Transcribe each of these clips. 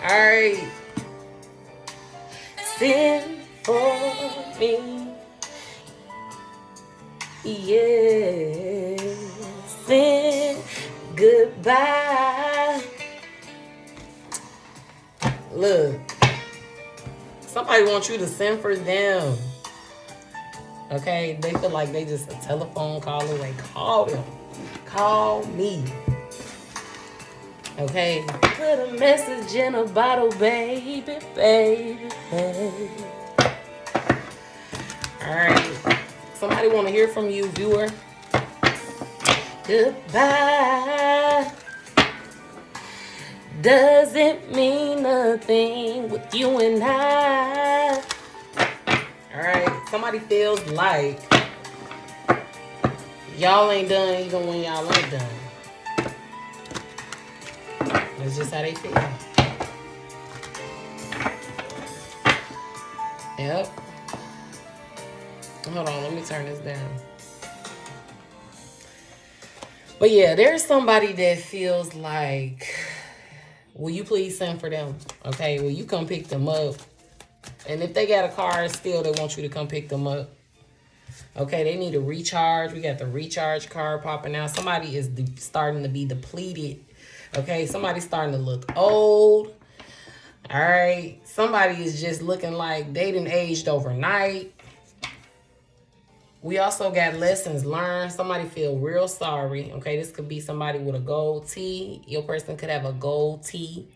Alright. Send for me. Yes. Send goodbye. Look. Somebody wants you to send for them. Okay? They feel like they just a telephone call away. Call them. Call me. Okay? Put a message in a bottle, baby, baby, baby. Alright. Somebody want to hear from you, viewer. Goodbye doesn't mean nothing with you and I. Alright. Somebody feels like y'all ain't done even when y'all ain't done. That's just how they feel. Yep. Hold on, let me turn this down. But yeah, there's somebody that feels like, will you please send for them? Okay, will you come pick them up? And if they got a car, still they want you to come pick them up. Okay, they need a recharge. We got the recharge card popping out. Somebody is starting to be depleted. Okay, somebody's starting to look old. All right, somebody is just looking like they done aged overnight. We also got lessons learned. Somebody feel real sorry. Okay, this could be somebody with a gold tee. Your person could have a gold tee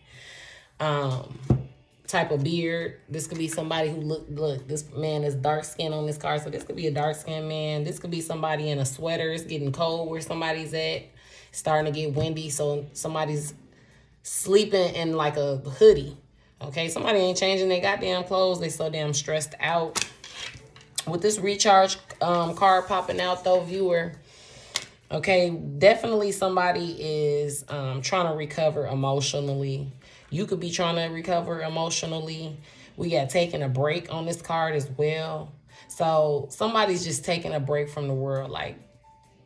type of beard. This could be somebody who look, this man is dark skin on this card. So this could be a dark skinned man. This could be somebody in a sweater. It's getting cold where somebody's at. It's starting to get windy. So somebody's sleeping in like a hoodie. Okay, somebody ain't changing their goddamn clothes. They so damn stressed out. With this recharge card popping out though, viewer, okay, definitely somebody is trying to recover emotionally. You could be trying to recover emotionally. We got taking a break on this card as well. So somebody's just taking a break from the world. Like,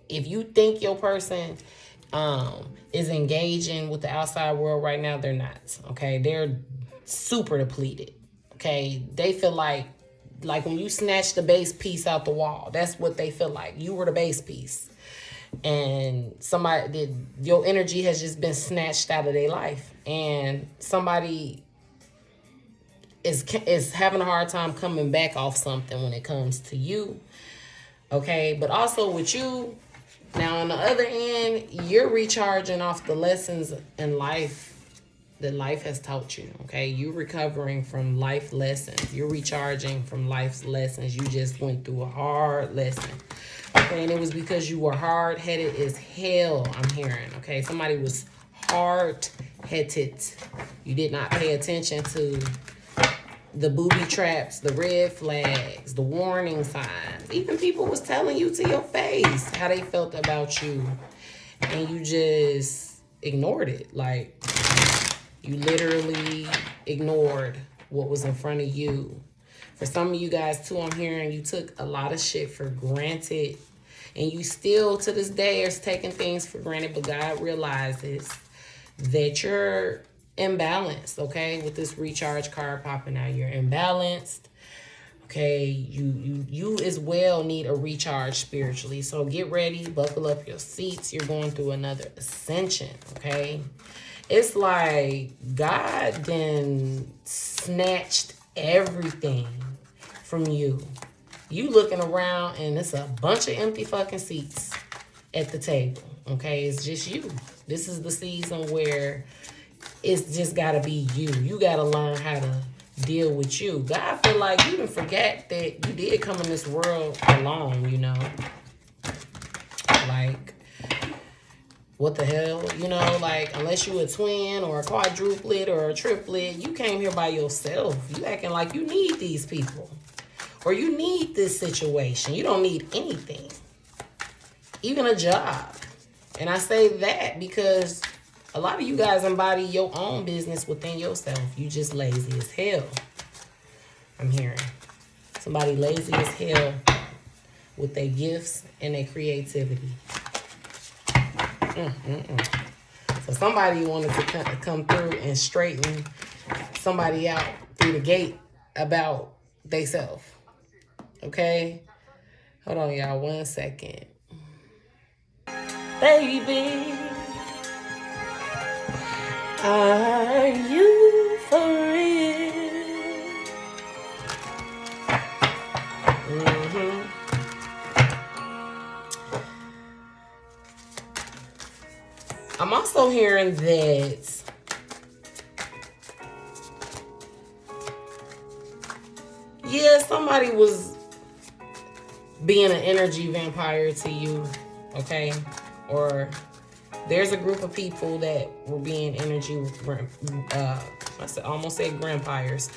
if you think your person is engaging with the outside world right now, they're not. Okay, they're super depleted. Okay, they feel like when you snatch the base piece out the wall, that's what they feel like. You were the base piece. And your energy has just been snatched out of their life. And somebody is having a hard time coming back off something when it comes to you. Okay, but also with you, now on the other end, you're recharging off the lessons in life that life has taught you. Okay, you're recovering from life lessons. You're recharging from life's lessons. You just went through a hard lesson. Okay, and it was because you were hard-headed as hell, I'm hearing. Okay, somebody was hard-headed. You did not pay attention to the booby traps, the red flags, the warning signs. Even people was telling you to your face how they felt about you. And you just ignored it. Like, you literally ignored what was in front of you. For some of you guys, too, I'm hearing you took a lot of shit for granted. And you still, to this day, are taking things for granted. But God realizes that you're imbalanced, okay? With this recharge card popping out, you're imbalanced. Okay, you as well need a recharge spiritually. So get ready, buckle up your seats. You're going through another ascension, okay? It's like God then snatched everything from you. You looking around and it's a bunch of empty fucking seats at the table, okay? It's just you. This is the season where it's just got to be you. You got to learn how to deal with you. God feel like you didn't forget that you did come in this world alone, you know? Like, what the hell? You know, like, unless you a twin or a quadruplet or a triplet, you came here by yourself. You acting like you need these people. Or you need this situation. You don't need anything. Even a job. And I say that because a lot of you guys embody your own business within yourself. You just lazy as hell. I'm hearing. Somebody lazy as hell with their gifts and their creativity. So somebody wanted to come through and straighten somebody out through the gate about theyself. Okay? Hold on, y'all. 1 second. Baby, are you for real? I'm also hearing that somebody was being an energy vampire to you, okay? Or there's a group of people that were being energy, I almost said vampires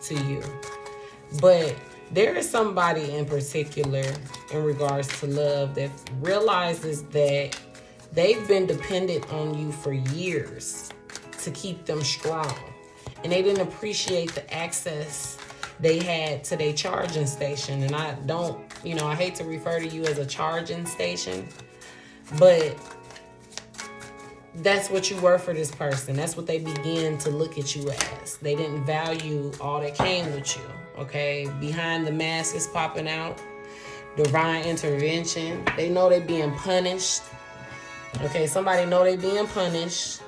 to you. But there is somebody in particular in regards to love that realizes that they've been dependent on you for years to keep them strong. And they didn't appreciate the access they had to their charging station. And I don't, I hate to refer to you as a charging station, but that's what you were for this person. That's what they began to look at you as. They didn't value all that came with you, okay? Behind the mask is popping out. Divine intervention. They know they're being punished. Okay, somebody know they're being punished.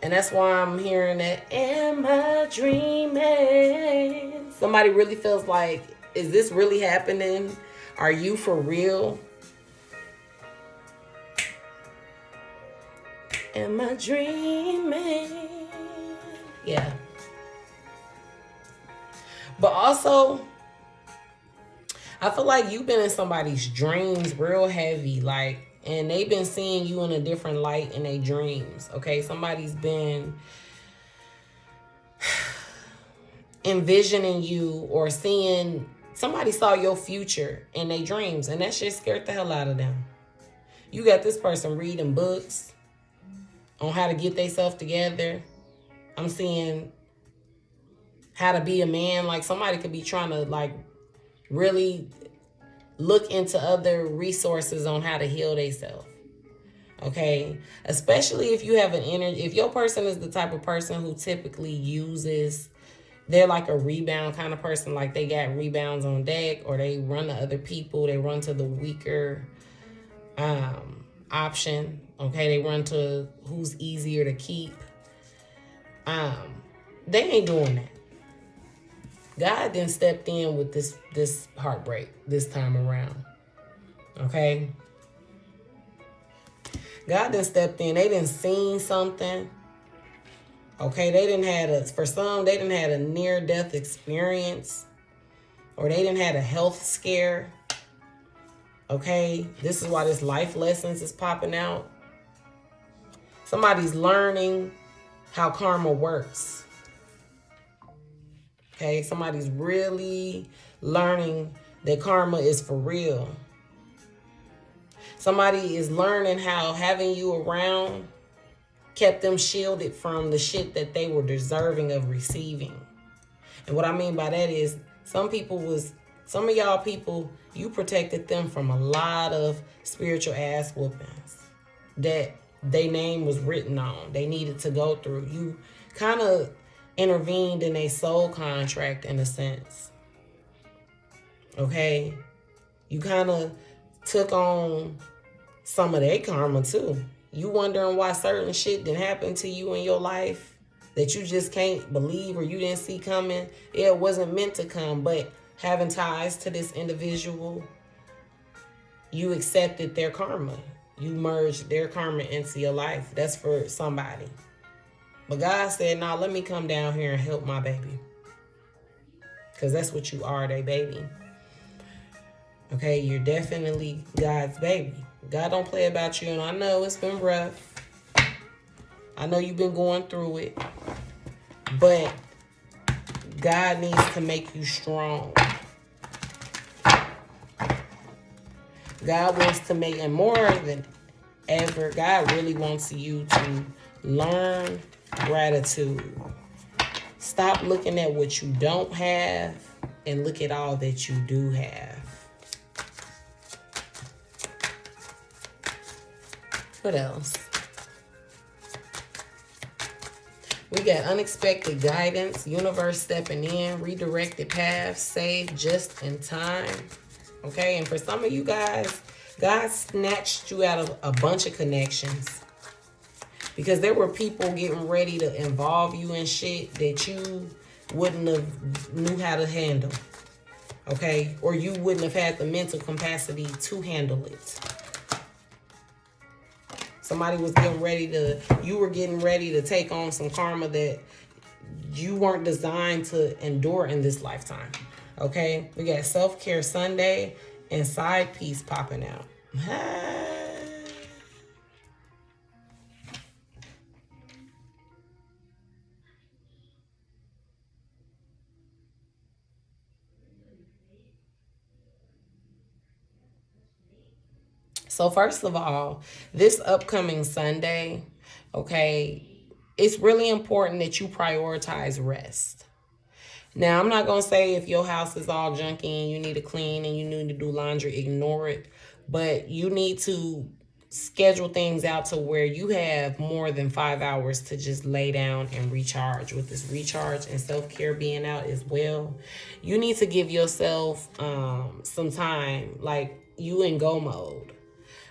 And that's why I'm hearing that, am I dreaming? Somebody really feels like, is this really happening? Are you for real? Am I dreaming? Yeah. But also, I feel like you've been in somebody's dreams real heavy, like, and they've been seeing you in a different light in their dreams, okay? Somebody's been envisioning you or somebody saw your future in their dreams, and that shit scared the hell out of them. You got this person reading books on how to get themselves together. I'm seeing how to be a man. Like, somebody could be trying to, like, really look into other resources on how to heal themselves. Okay? Especially if you have if your person is the type of person who typically they're like a rebound kind of person. Like, they got rebounds on deck, or they run to other people. They run to the weaker option. Okay? They run to who's easier to keep. They ain't doing that. God then stepped in with this heartbreak this time around. Okay? God then stepped in. They done seen something. Okay? They didn't have a near-death experience. Or they didn't have a health scare. Okay? This is why this life lessons is popping out. Somebody's learning how karma works. Okay, somebody's really learning that karma is for real. Somebody is learning how having you around kept them shielded from the shit that they were deserving of receiving. And what I mean by that is, some of y'all people, you protected them from a lot of spiritual ass whoopings that their name was written on. They needed to go through. You kind of intervened in a soul contract in a sense. Okay? You kind of took on some of their karma too. You wondering why certain shit didn't happen to you in your life that you just can't believe or you didn't see coming. It wasn't meant to come, but having ties to this individual, you accepted their karma. You merged their karma into your life. That's for somebody. But God said, nah, let me come down here and help my baby. Because that's what you are, they baby. Okay, you're definitely God's baby. God don't play about you, and I know it's been rough. I know you've been going through it. But God needs to make you strong. God wants to make, and more than ever, God really wants you to learn gratitude. Stop looking at what you don't have and look at all that you do have. What else? We got unexpected guidance, universe stepping in, redirected paths, saved just in time. Okay, and for some of you guys, God snatched you out of a bunch of connections. Because there were people getting ready to involve you in shit that you wouldn't have knew how to handle. Okay? Or you wouldn't have had the mental capacity to handle it. Somebody was you were getting ready to take on some karma that you weren't designed to endure in this lifetime. Okay? We got Self-Care Sunday and Side Piece popping out. So first of all, this upcoming Sunday, okay, it's really important that you prioritize rest. Now, I'm not going to say if your house is all junky and you need to clean and you need to do laundry, ignore it. But you need to schedule things out to where you have more than 5 hours to just lay down and recharge. With this recharge and self-care being out as well, you need to give yourself some time, like you in go mode.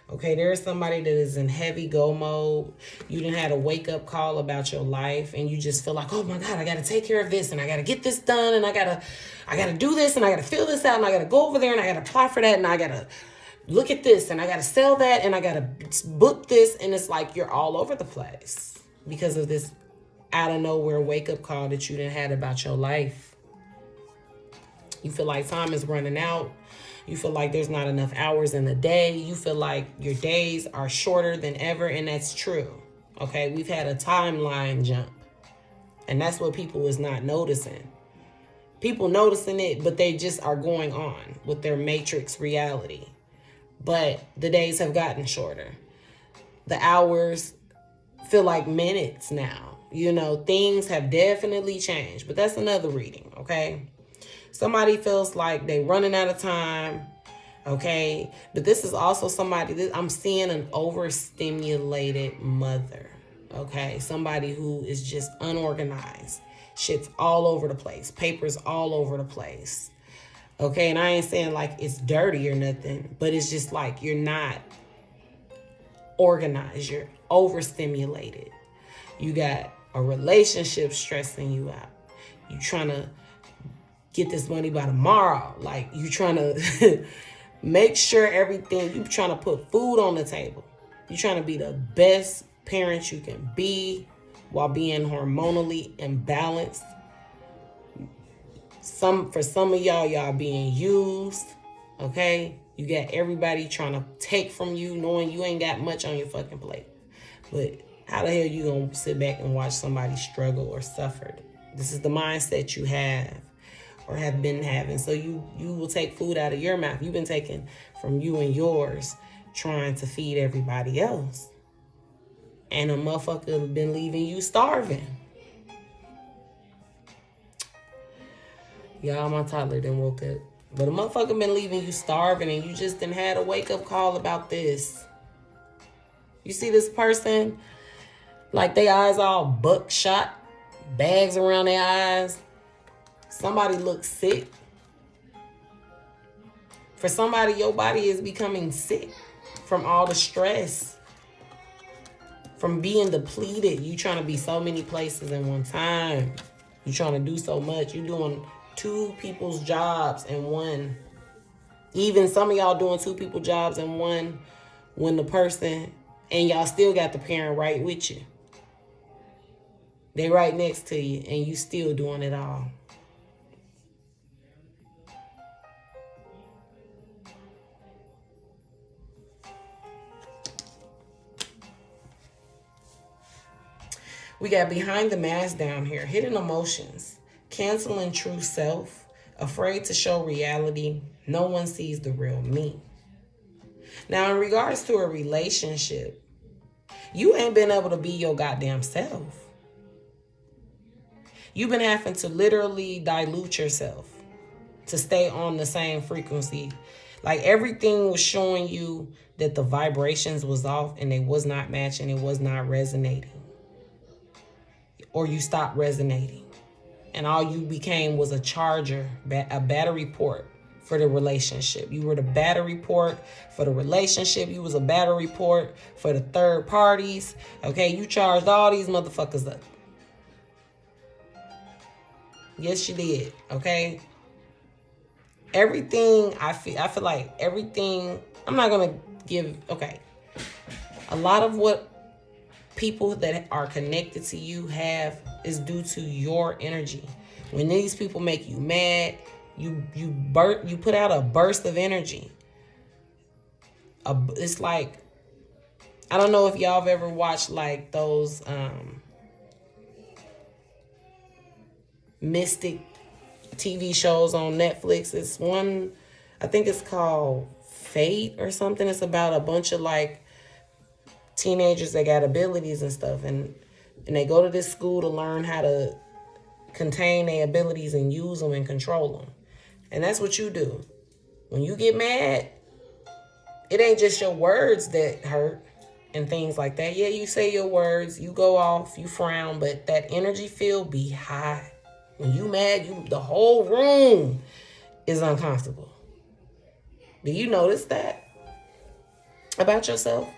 Okay, there's somebody that is in heavy go mode. You done had a wake-up call about your life, and you just feel like, oh my God, I got to take care of this, and I got to get this done, and I gotta do this, and I got to fill this out, and I got to go over there, and I got to apply for that, and I got to look at this, and I got to sell that, and I got to book this, and it's like you're all over the place because of this out of nowhere wake-up call that you done had about your life. You feel like time is running out. You feel like there's not enough hours in the day. You feel like your days are shorter than ever, and that's true. Okay, we've had a timeline jump, and that's what people is not noticing. People noticing it, but they just are going on with their matrix reality. But the days have gotten shorter. The hours feel like minutes now. You know, things have definitely changed, but that's another reading, okay? Somebody feels like they're running out of time, okay? But this is also somebody, I'm seeing an overstimulated mother, okay? Somebody who is just unorganized. Shit's all over the place. Papers all over the place, okay? And I ain't saying like it's dirty or nothing, but it's just like you're not organized. You're overstimulated. You got a relationship stressing you out. You trying to get this money by tomorrow. Like, you trying to make sure everything, you trying to put food on the table. You trying to be the best parent you can be while being hormonally imbalanced. For some of y'all being used, okay? You got everybody trying to take from you, knowing you ain't got much on your fucking plate. But how the hell you gonna sit back and watch somebody struggle or suffer? This is the mindset you have or have been having. So you will take food out of your mouth. You've been taking from you and yours, trying to feed everybody else. And a motherfucker been leaving you starving. Y'all, my toddler done woke up. But a motherfucker been leaving you starving, and you just done had a wake-up call about this. You see this person, like they eyes all buckshot, bags around their eyes. Somebody looks sick. For somebody, your body is becoming sick from all the stress, from being depleted. You trying to be so many places in one time. You trying to do so much. You doing 2 people's jobs in one. Even some of y'all doing 2 people's jobs in one when the person, and y'all still got the parent right with you. They right next to you, and you still doing it all. We got behind the mask down here. Hidden emotions. Canceling true self. Afraid to show reality. No one sees the real me. Now, in regards to a relationship, you ain't been able to be your goddamn self. You've been having to literally dilute yourself to stay on the same frequency. Like, everything was showing you that the vibrations was off and they was not matching. It was not resonating. or you stopped resonating. And all you became was a charger, a battery port for the relationship. You were the battery port for the relationship. You was a battery port for the third parties. Okay, you charged all these motherfuckers up. Yes, you did. Okay. Everything I feel like everything. I'm not gonna give. Okay. A lot of what people that are connected to you have is due to your energy. When these people make you mad, you put out a burst of energy. It's like, I don't know if y'all have ever watched like those mystic TV shows on Netflix. It's one, I think it's called Fate or something. It's about a bunch of like teenagers that got abilities and stuff, and they go to this school to learn how to contain their abilities and use them and control them. And that's what you do. When you get mad, it ain't just your words that hurt and things like that. Yeah, you say your words, you go off, you frown, but that energy field be high. When you mad, the whole room is uncomfortable. Do you notice that about yourself?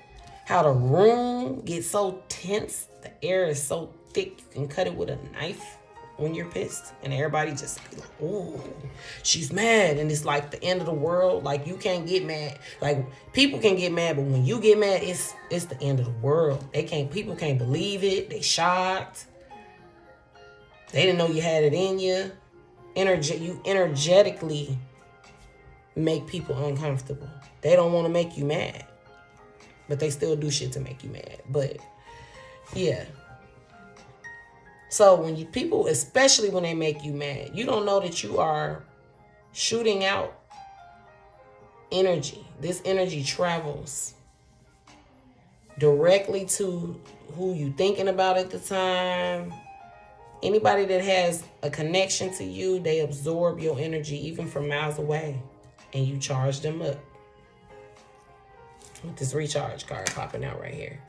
How the room gets so tense, the air is so thick, you can cut it with a knife when you're pissed, and everybody just be like, "Ooh, she's mad," and it's like the end of the world. Like, you can't get mad. Like, people can get mad, but when you get mad, it's the end of the world. People can't believe it. They shocked. They didn't know you had it in you. You energetically make people uncomfortable. They don't want to make you mad, but they still do shit to make you mad. But yeah. So when people, especially when they make you mad, you don't know that you are shooting out energy. This energy travels directly to who you thinking about at the time. Anybody that has a connection to you, they absorb your energy even from miles away, and you charge them up. With this recharge card popping out right here.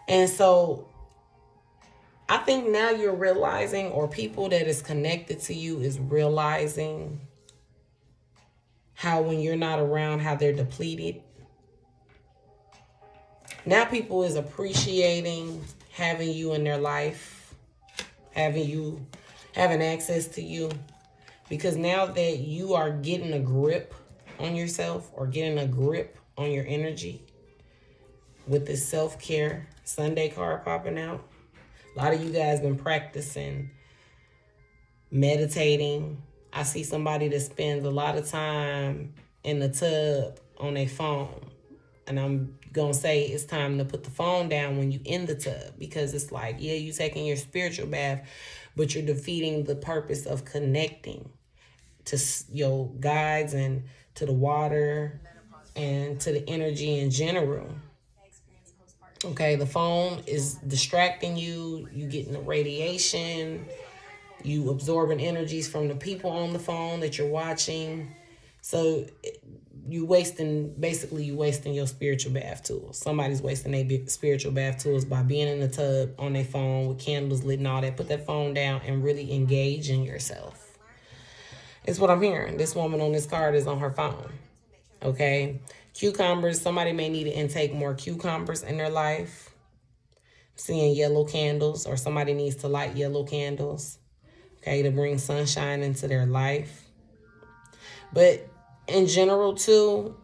And so I think now you're realizing, or people that is connected to you is realizing how when you're not around, how they're depleted. Now people is appreciating having you in their life, having access to you, because now that you are getting a grip on yourself or getting a grip on your energy with this self-care Sunday card popping out. A lot of you guys been practicing meditating. I see somebody that spends a lot of time in the tub on their phone. And I'm going to say it's time to put the phone down when you in the tub, because it's like, yeah, you taking your spiritual bath, but you're defeating the purpose of connecting to your guides and to the water and to the energy in general. Okay, the phone is distracting you. You getting the radiation. You absorbing energies from the people on the phone that you're watching. So you wasting your spiritual bath tools. Somebody's wasting their spiritual bath tools by being in the tub on their phone with candles lit and all that. Put that phone down and really engage in yourself. It's what I'm hearing. This woman on this card is on her phone. Okay. Cucumbers. Somebody may need to intake more cucumbers in their life. I'm seeing yellow candles, or somebody needs to light yellow candles. Okay, to bring sunshine into their life. But in general too,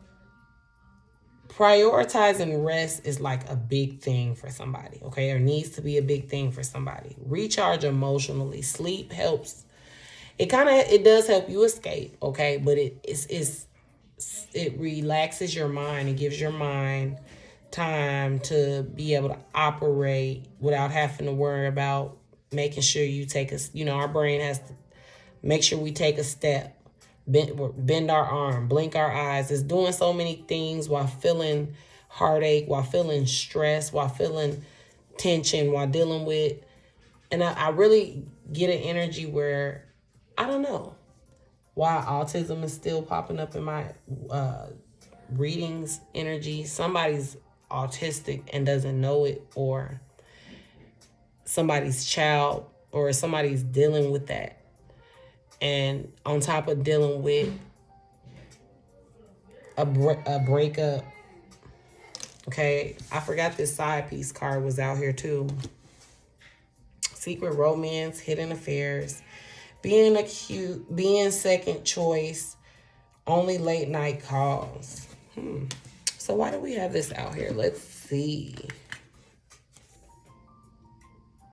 prioritizing rest is like a big thing for somebody. Okay, or needs to be a big thing for somebody. Recharge emotionally. Sleep helps. It does help you escape. Okay, but it relaxes your mind. It gives your mind time to be able to operate without having to worry about making sure you take our brain has to make sure we take a step, bend our arm, blink our eyes. It's doing so many things while feeling heartache, while feeling stress, while feeling tension, while dealing with. And I really get an energy where, I don't know why autism is still popping up in my readings energy. Somebody's autistic and doesn't know it, or somebody's child, or somebody's dealing with that. And on top of dealing with a breakup, okay, I forgot this side piece card was out here too. Secret romance, hidden affairs, being acute, being second choice, only late night calls. So why do we have this out here? Let's see.